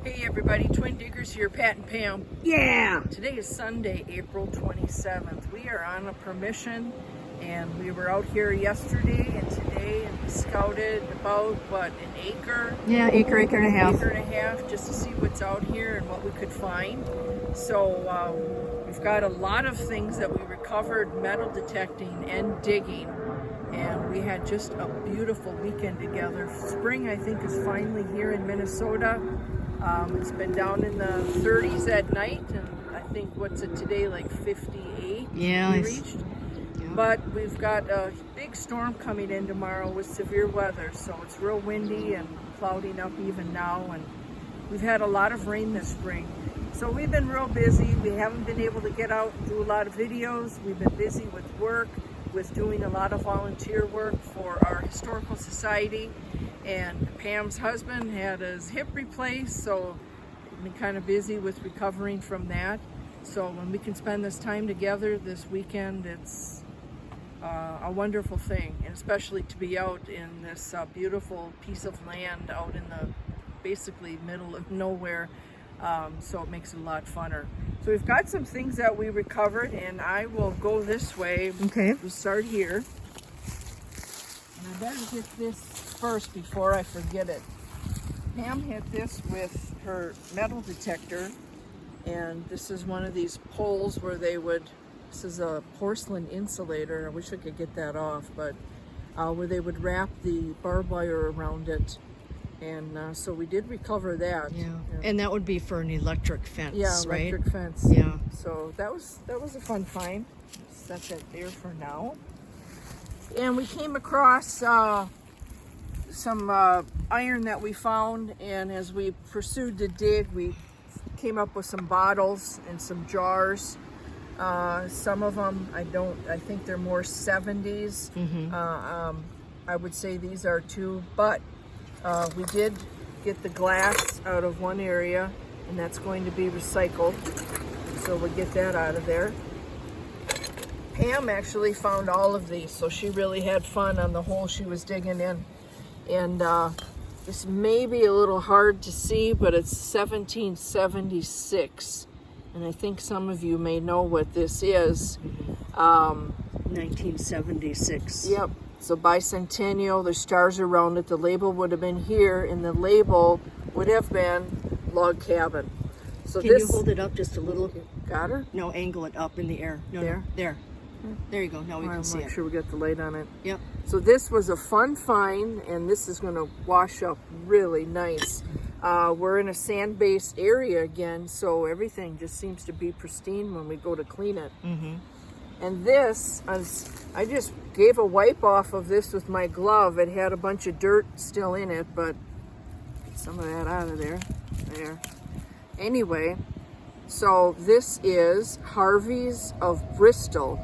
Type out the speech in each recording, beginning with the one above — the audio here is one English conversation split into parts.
Hey everybody, Twin Diggers here, Pat and Pam. Yeah. Today is Sunday, April 27th. We are on a permission and we were out here yesterday and today and we scouted about, an acre? Yeah, acre and a half. Acre and a half just to see what's out here and what we could find. So we've got a lot of things that we recovered metal detecting and digging. And we had just a beautiful weekend together. Spring, I think, is finally here in Minnesota. It's been down in the 30s at night, and I think, what's it today, like 58 Yeah, we reached. Yeah. But we've got a big storm coming in tomorrow with severe weather, so it's real windy and clouding up even now, and we've had a lot of rain this spring. So we've been real busy. We haven't been able to get out and do a lot of videos. We've been busy with work, with doing a lot of volunteer work for our historical society, and Pam's husband had his hip replaced, so we've been kind of busy with recovering from that. So when we can spend this time together this weekend, it's a wonderful thing, and especially to be out in this beautiful piece of land out in the basically middle of nowhere. So it makes it a lot funner. So we've got some things that we recovered, and I will go this way. Okay. We'll start here. And I better get this first before I forget it. Pam hit this with her metal detector, and this is one of these poles where this is a porcelain insulator. I wish I could get that off, but where they would wrap the barbed wire around it. And so we did recover that. Yeah. And that would be for an electric fence, yeah, right? electric fence. Yeah. So that was a fun find. Set that there for now. And we came across some iron that we found, and as we pursued to dig, we came up with some bottles and some jars. Some of them, I think they're more 70s. Mm-hmm. I would say these are too, but we did get the glass out of one area, and that's going to be recycled. So we'll get that out of there. Pam actually found all of these, so she really had fun on the hole she was digging in. And this may be a little hard to see, but it's 1776. And I think some of you may know what this is. 1976. Yep. So bicentennial, there's stars around it. The label would have been here, and the label would have been log cabin. So Can you hold it up just a little? Got her? No, angle it up in the air. No, there. No, there. There you go. Now we can see it. Make sure we get the light on it. Yep. So this was a fun find, and this is going to wash up really nice. We're in a sand-based area again, so everything just seems to be pristine when we go to clean it. Mm-hmm. And this, I just gave a wipe off of this with my glove. It had a bunch of dirt still in it, but get some of that out of there. There. Anyway, so this is Harvey's of Bristol.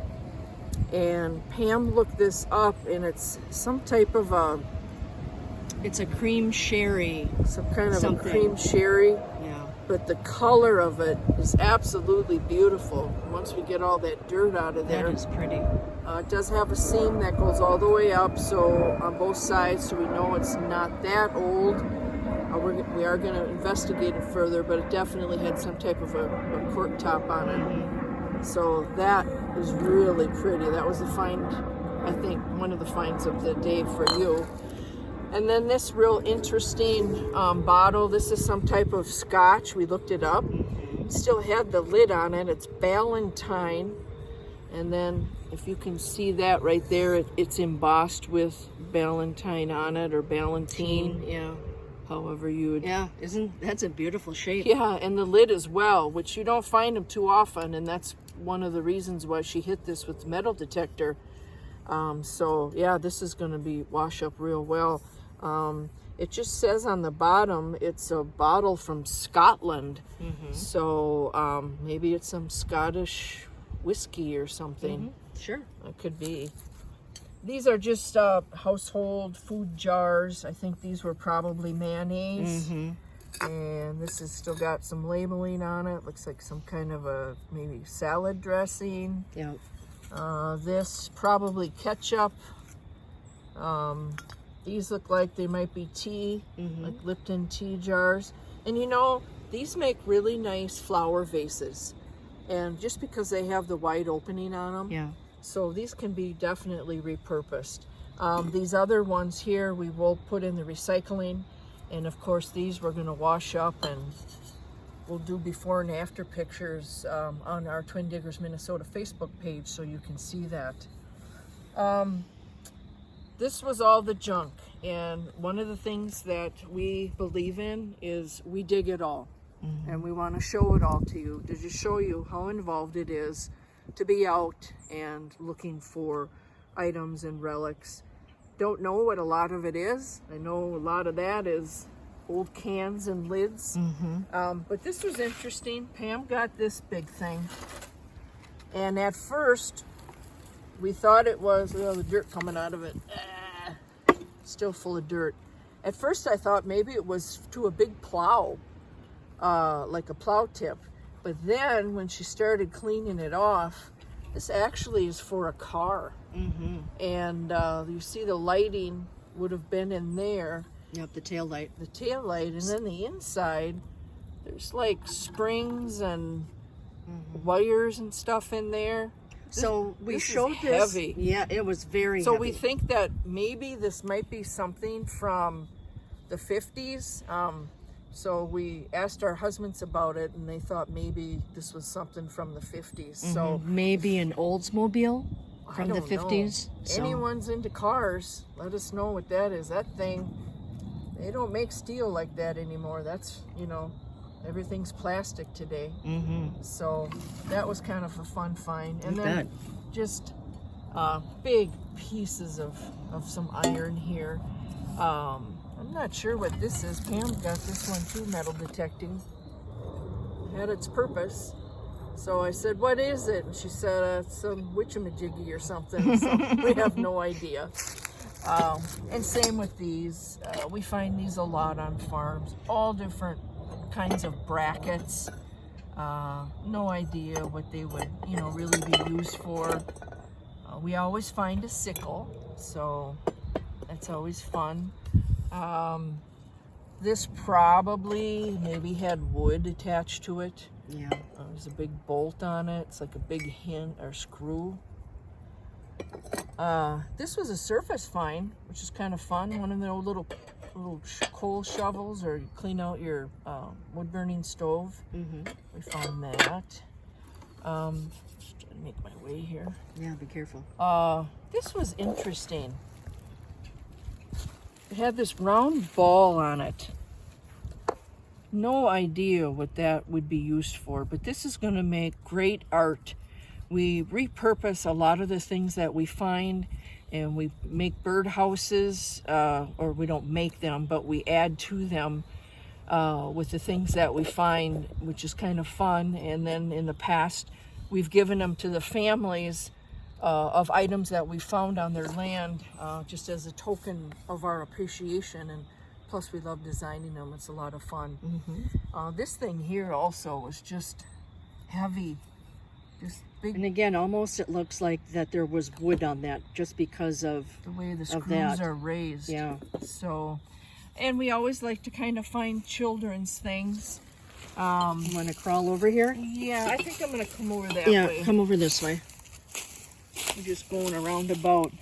And Pam looked this up, and it's some type of it's a cream sherry. Some kind of a cream sherry. Yeah. But the color of it is absolutely beautiful. Once we get all that dirt out of there. That is pretty. It does have a seam that goes all the way up, so on both sides, so we know it's not that old. We are going to investigate it further, but it definitely had some type of a cork top on it. Mm-hmm. So that is really pretty. That was the find, I think, one of the finds of the day for you. And then this real interesting bottle. This is some type of scotch. We looked it up. It still had the lid on it. It's Ballantine. And then if you can see that right there, it's embossed with Ballantine on it, or Ballantine. Yeah. However you would. Yeah, that's a beautiful shape. Yeah, and the lid as well, which you don't find them too often, and that's one of the reasons why she hit this with the metal detector. So yeah, this is going to be wash up real well. It just says on the bottom it's a bottle from Scotland. Mm-hmm. So maybe it's some Scottish whiskey or something. Mm-hmm. Sure, it could be. These are just household food jars. I think these were probably mayonnaise. Mm-hmm. And this has still got some labeling on it. Looks like some kind of a maybe salad dressing. Yeah. This probably ketchup. These look like they might be tea, Mm-hmm. like Lipton tea jars. And you know, these make really nice flower vases. And just because they have the wide opening on them. Yeah. So these can be definitely repurposed. These other ones here, we will put in the recycling. And of course, these we're gonna wash up, and we'll do before and after pictures on our Twin Diggers Minnesota Facebook page so you can see that. This was all the junk, and one of the things that we believe in is we dig it all. Mm-hmm. And we want to show it all to you, to just show you how involved it is to be out and looking for items and relics. Don't know what a lot of it is. I know a lot of that is old cans and lids. Mm-hmm. But this was interesting. Pam got this big thing, and at first we thought it was, well, the dirt coming out of it. Still full of dirt. At first I thought maybe it was to a big plow, like a plow tip. But then when she started cleaning it off, this actually is for a car. Mm-hmm. And you see the lighting would have been in there. Yep, the tail light. The tail light, and then the inside, there's like springs and wires and stuff in there. So we this is showed this. heavy. Yeah, it was very So heavy. we think that maybe this might be something from the 50s. So we asked our husbands about it, and they thought maybe this was something from the 50s. So maybe an Oldsmobile I from the don't know. 50s. So Anyone's into cars, let us know what that is. That thing, they don't make steel like that anymore. That's, you know, everything's plastic today. So that was kind of a fun find. And then just big pieces of some iron here. I'm not sure what this is. Pam got this one too, metal detecting. Had its purpose. So I said, what is it? And she said, some witchamajiggy or something. So we have no idea. And same with these. We find these a lot on farms. All different kinds of brackets. No idea what they would, you know, really be used for. We always find a sickle, so that's always fun. This probably maybe had wood attached to it. yeah. There's a big bolt on it. It's like a big hin or screw. This was a surface find, which is kind of fun. One of the old little coal shovels, or you clean out your wood burning stove. We found that. Just trying to make my way here. Yeah, be careful. This was interesting. It had this round ball on it. No idea what that would be used for, but this is going to make great art. We repurpose a lot of the things that we find, and we make bird houses, or we don't make them, but we add to them with the things that we find, which is kind of fun. And then in the past, we've given them to the families of items that we found on their land, just as a token of our appreciation. And plus we love designing them. It's a lot of fun. This thing here also was just heavy, just big. And again, almost it looks like that there was wood on that, just because of The way the of screws that. are raised. Yeah. So, and we always like to kind of find children's things. You want to crawl over here? Yeah, I think I'm gonna come over that Yeah, way. come over this way. We're just going around about.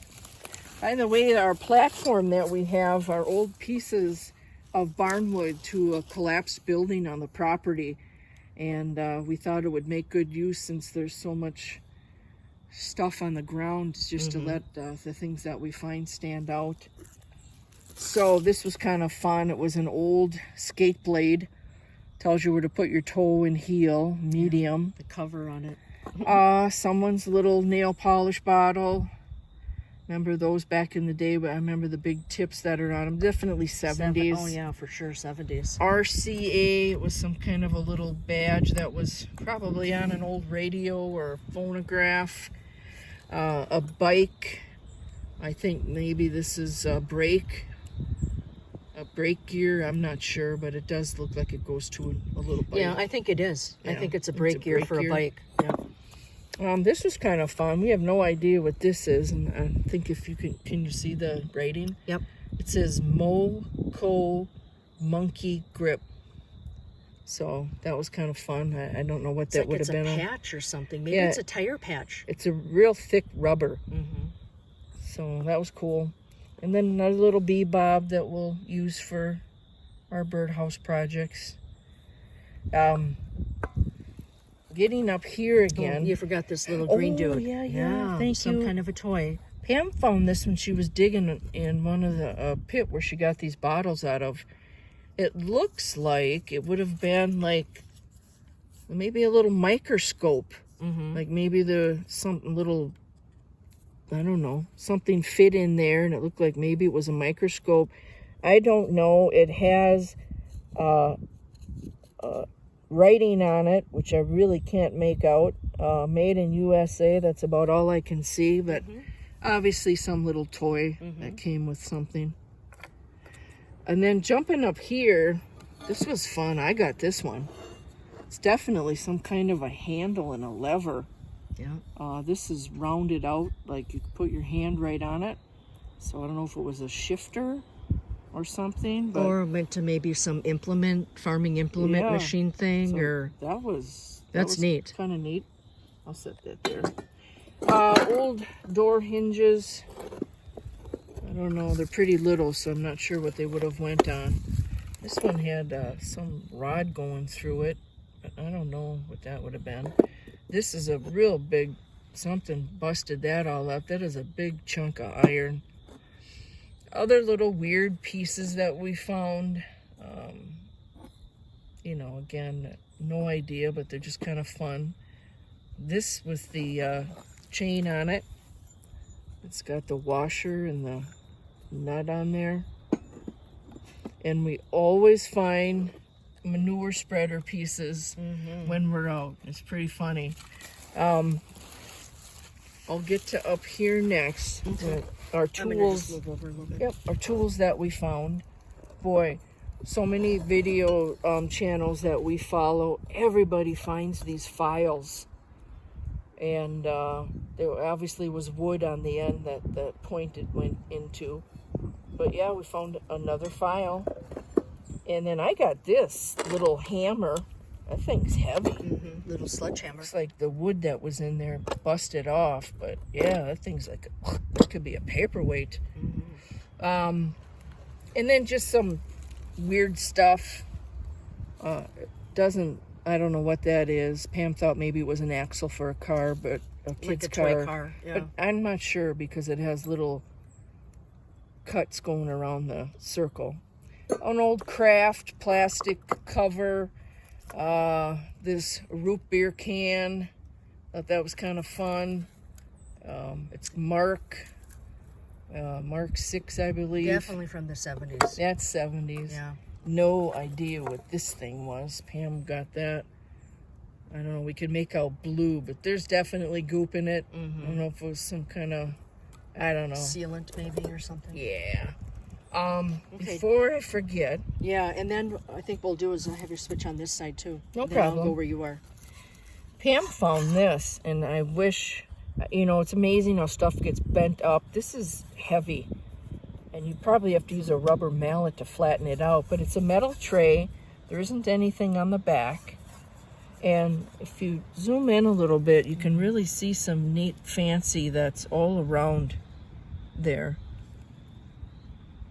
By the way, our platform that we have are old pieces of barnwood to a collapsed building on the property. And we thought it would make good use, since there's so much stuff on the ground, just to let the things that we find stand out. So this was kind of fun. It was an old skate blade. Tells you where to put your toe and heel, medium. The cover on it. Someone's little nail polish bottle. Remember those back in the day? But I remember the big tips that are on them. Definitely 70s. Oh yeah, for sure, 70s. RCA, it was some kind of a little badge that was probably on an old radio or phonograph. A bike. I think maybe this is a brake gear. I'm not sure, but it does look like it goes to a little bike. Yeah, I think it is. I Yeah, think it's a it's brake a gear brake for gear. a bike. Yeah. This was kind of fun. We have no idea what this is, and I think if you can you see the writing? Yep. It says Moco Monkey Grip. So that was kind of fun. I don't know what that would have been. It's a patch or something. Maybe it's a tire patch. It's a real thick rubber. Mm-hmm. So that was cool. And then another little bee bob that we'll use for our birdhouse projects. Getting up here again. Oh, you forgot this little green dude. Yeah. Thank you. Some kind of a toy. Pam found this when she was digging in one of the pit where she got these bottles out of. It looks like it would have been like maybe a little microscope. Mm-hmm. Like maybe something little, I don't know, something fit in there and it looked like maybe it was a microscope. I don't know. It has writing on it, which I really can't make out. Made in USA, that's about all I can see, but obviously some little toy that came with something. And then jumping up here, this was fun. I got this one. It's definitely some kind of a handle and a lever. Yeah. This is rounded out, like you could put your hand right on it. So I don't know if it was a shifter or something. But or went to maybe some farming implement machine thing. So or that's neat. Kind of neat. I'll set that there. Old door hinges. I don't know. They're pretty little, so I'm not sure what they would have went on. This one had some rod going through it. I don't know what that would have been. This is a real big something. Busted that all up. That is a big chunk of iron. Other little weird pieces that we found. Again, no idea, but they're just kind of fun. This with the chain on it. It's got the washer and the nut on there. And we always find manure spreader pieces when we're out. It's pretty funny. I'll get to up here next. Okay. Our I'm gonna tools. just move over a little bit. Yep, our tools that we found. Boy, so many video channels that we follow. Everybody finds these files. And there obviously was wood on the end that the pointed went into. But yeah, we found another file. And then I got this little hammer. That thing's heavy. Little sledgehammer. Looks like the wood that was in there busted off. But yeah, that thing's like, that could be a paperweight. And then just some weird stuff. I don't know what that is. Pam thought maybe it was an axle for a car, but a kid's like a toy car. Yeah. But I'm not sure because it has little cuts going around the circle. An old craft plastic cover. This root beer can. Thought that was kind of fun. It's Mark 6, I believe. Definitely from the 70s. That's 70s. Yeah. No idea what this thing was. Pam got that. I don't know. We could make out blue, but there's definitely goop in it. I don't know if it was some kind of, I don't know. Sealant maybe or something. Yeah. Okay. Before I forget. Yeah, and then I think we'll do is have your switch on this side too. No then problem. I'll go where you are. Pam found this, and I wish, it's amazing how stuff gets bent up. This is heavy, and you probably have to use a rubber mallet to flatten it out, but it's a metal tray. There isn't anything on the back, and if you zoom in a little bit, you can really see some neat fancy that's all around there.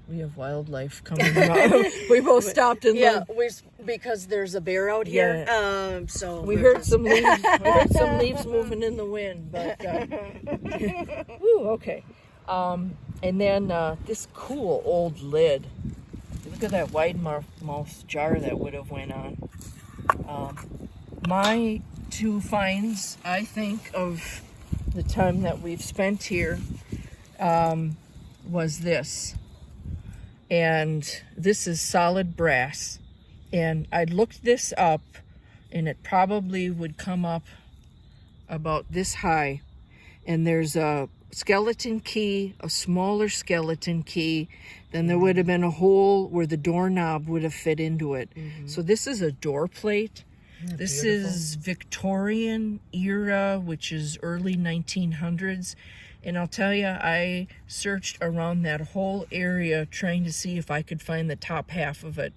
We have wildlife coming around. We both stopped and looked. Because there's a bear out here. Yeah. So We heard some leaves. We heard some leaves moving in the wind, but woo, okay. And then this cool old lid. Look at that wide mouth jar that would have went on. My two finds, I think, of the time that we've spent here was this. And this is solid brass. And I looked this up, and it probably would come up about this high. And there's a skeleton key, a smaller skeleton key. Then there would have been a hole where the doorknob would have fit into it. So this is a door plate. This is Victorian era, which is early 1900s. And I'll tell you, I searched around that whole area trying to see if I could find the top half of it.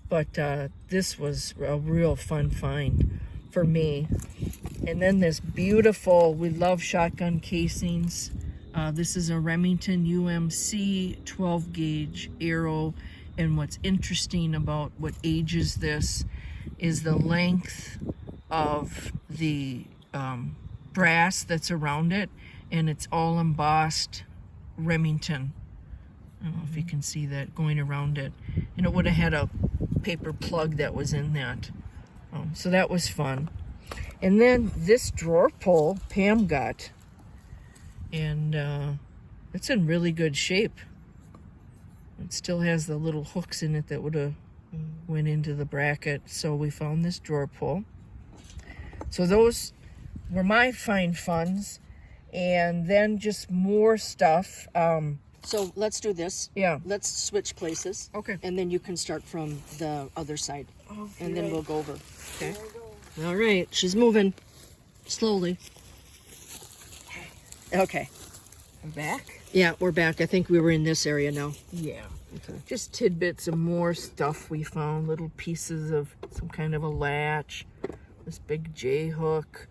But this was a real fun find for me. And then this beautiful, we love shotgun casings. This is a Remington UMC 12 gauge arrow. And what's interesting about what ages this is the length of the brass that's around it. And it's all embossed Remington. I don't know if you can see that going around it. And it would have had a paper plug that was in that. So that was fun. And then this drawer pull Pam got. And it's in really good shape. It still has the little hooks in it that would have went into the bracket. So we found this drawer pull. So those were my find funds. And then just more stuff. So let's do this. Yeah. Let's switch places. Okay. And then you can start from the other side. Okay. And then we'll go over. Okay. All right. She's moving slowly. Okay. I'm back? Yeah, we're back. I think we were in this area now. Yeah. Okay. Just tidbits of more stuff we found. Little pieces of some kind of a latch. This big J hook.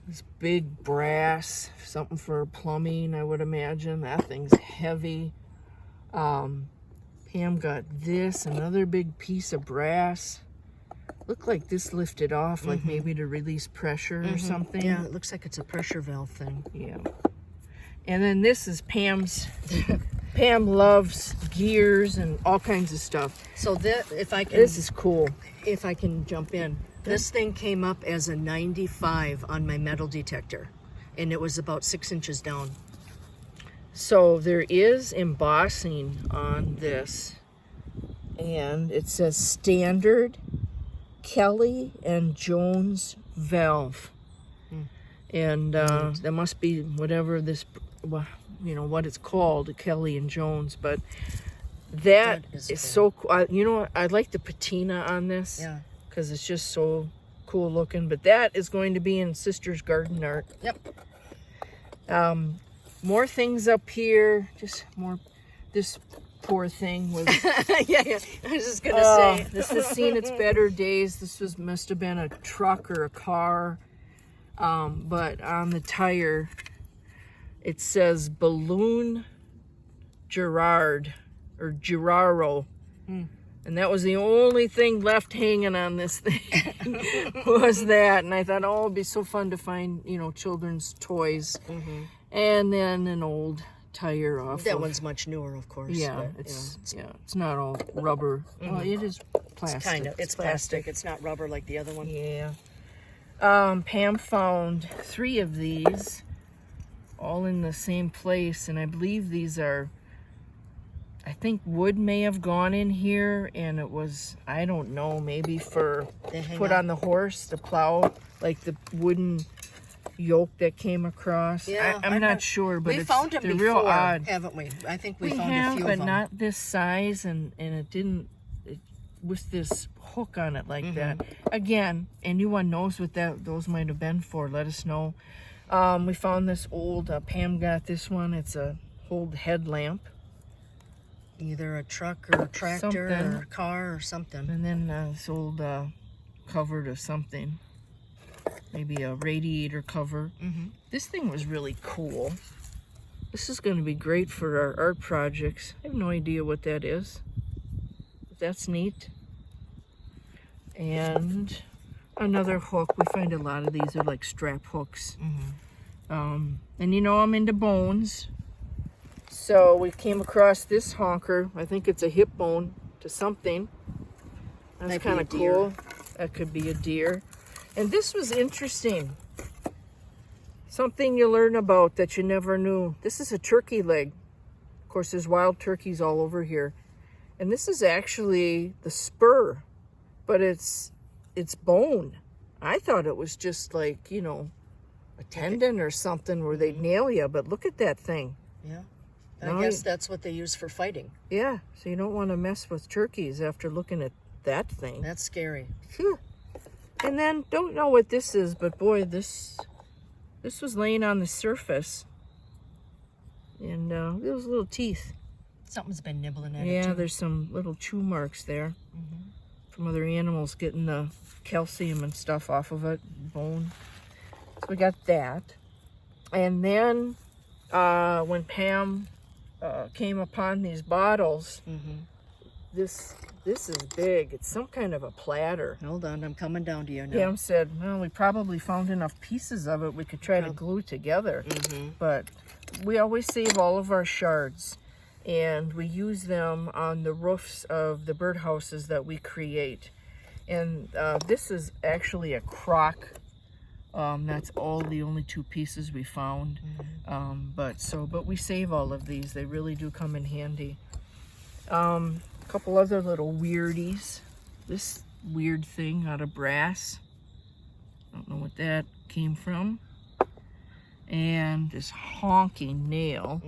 This big brass. Something for plumbing, I would imagine. That thing's heavy. Pam got this. Another big piece of brass. Looked like this lifted off, like maybe to release pressure or something. Yeah, it looks like it's a pressure valve thing. Yeah. And then this is Pam's. Pam loves gears and all kinds of stuff. So if I can, This is cool. if I can jump in, this thing came up as a 95 on my metal detector, and it was about 6 inches down. So there is embossing on this, and it says standard Kelly and Jones valve. And that must be whatever this, you know, what it's called, Kelly and Jones. But that is so cool. You know what? I like the patina on this. Yeah. Because it's just so cool looking. But that is going to be in Sister's Garden Art. Yep. More things up here. Just more. This poor thing was. yeah. I was just gonna say. This has seen its better days. This must have been a truck or a car. But on the tire, it says Balloon Gerard or Giraro. And that was the only thing left hanging on this thing was that. And I thought, oh, it'd be so fun to find, you know, children's toys. And then an old tire off. That one's much newer, of course. Yeah, but, it's not all rubber. Well, it is plastic. It's kind of. It's plastic. It's not rubber like the other one. Yeah. Pam found 3 of these all in the same place, and I believe these are, I think wood may have gone in here, and it was, I don't know, maybe for put on the horse, the plow, like the wooden yoke that came across. Yeah, I'm not sure, but we found them they're before, real odd, haven't we? I think we found have, a few but of them. not this size, and it didn't. With this hook on it like that. Again, anyone knows what those might have been for, let us know. We found this old, Pam got this one. It's a old headlamp. Either a truck or a tractor Something. or a car or something. And then this old cover to something. Maybe a radiator cover. This thing was really cool. This is going to be great for our art projects. I have no idea what that is. That's neat. And another hook. We find a lot of these are like strap hooks. And you know I'm into bones. So we came across this honker. I think it's a hip bone to something. That's kind of cool. That could be a deer. And this was interesting. Something you learn about that you never knew. This is a turkey leg. Of course, there's wild turkeys all over here. And this is actually the spur, but it's bone. I thought it was just like, you know, a tendon or something where they'd nail you, but look at that thing. Yeah. I guess that's what they use for fighting. Yeah, so you don't want to mess with turkeys after looking at that thing. That's scary. Phew. And then, don't know what this is, but boy, this was laying on the surface. And those little teeth. Something's been nibbling at it. Yeah, too. there's some little chew marks there from other animals getting the calcium and stuff off of it, bone. So we got that. And then when Pam came upon these bottles, this is big. It's some kind of a platter. Hold on, I'm coming down to you now. Pam said, well, we probably found enough pieces of it we could try to glue together. But we always save all of our shards, and we use them on the roofs of the birdhouses that we create. And this is actually a crock. That's the only 2 pieces we found. But we save all of these. They really do come in handy. A couple other little weirdies. This weird thing out of brass. I don't know what that came from. And this honking nail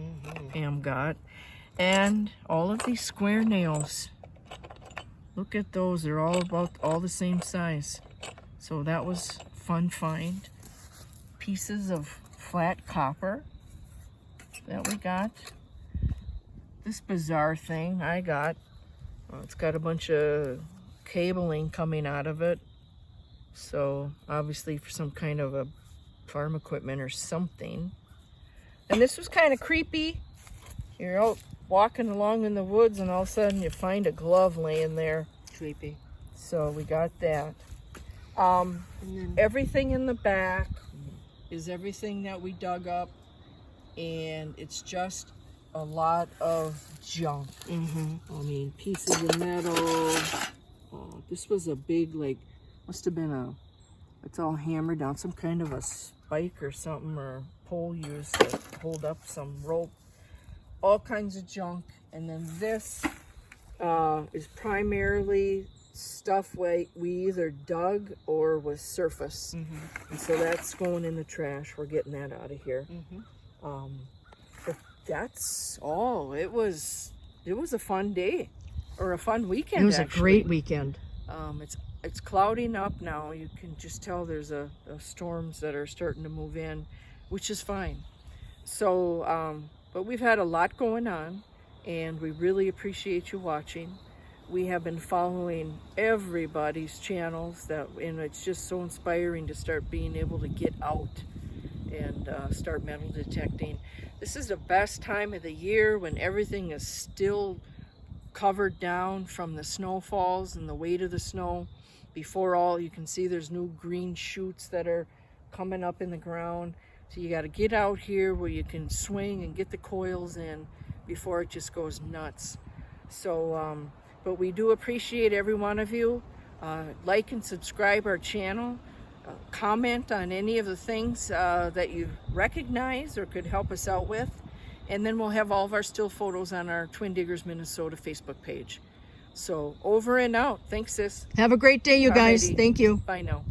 Pam got. And all of these square nails. Look at those. They're all the same size. So that was fun find. Pieces of flat copper that we got. This bizarre thing I got. It's got a bunch of cabling coming out of it. So obviously for some kind of a farm equipment or something. And this was kind of creepy. You're out walking along in the woods and all of a sudden you find a glove laying there. Creepy. So we got that. Everything in the back is everything that we dug up, and it's just a lot of junk. I mean, pieces of metal. This was a big, must have been it's all hammered down, some kind of a spike or something, or pole used to hold up some rope. All kinds of junk. And then this is primarily stuff we either dug or was surface. And so that's going in the trash. We're getting that out of here. But that's all. It was a fun day, or a fun weekend. It was actually. a great weekend. It's clouding up now. You can just tell there's a storms that are starting to move in, which is fine. So but we've had a lot going on, and we really appreciate you watching. We have been following everybody's channels, and it's just so inspiring to start being able to get out and start metal detecting. This is the best time of the year when everything is still covered down from the snowfalls and the weight of the snow. Before all, you can see there's new green shoots that are coming up in the ground. So you got to get out here where you can swing and get the coils in before it just goes nuts. So but we do appreciate every one of you. Like and subscribe our channel. Comment on any of the things that you recognize or could help us out with. And then we'll have all of our still photos on our Twin Diggers Minnesota Facebook page. So over and out. Thanks, sis. Have a great day, you guys. Alrighty. Thank you. Bye now.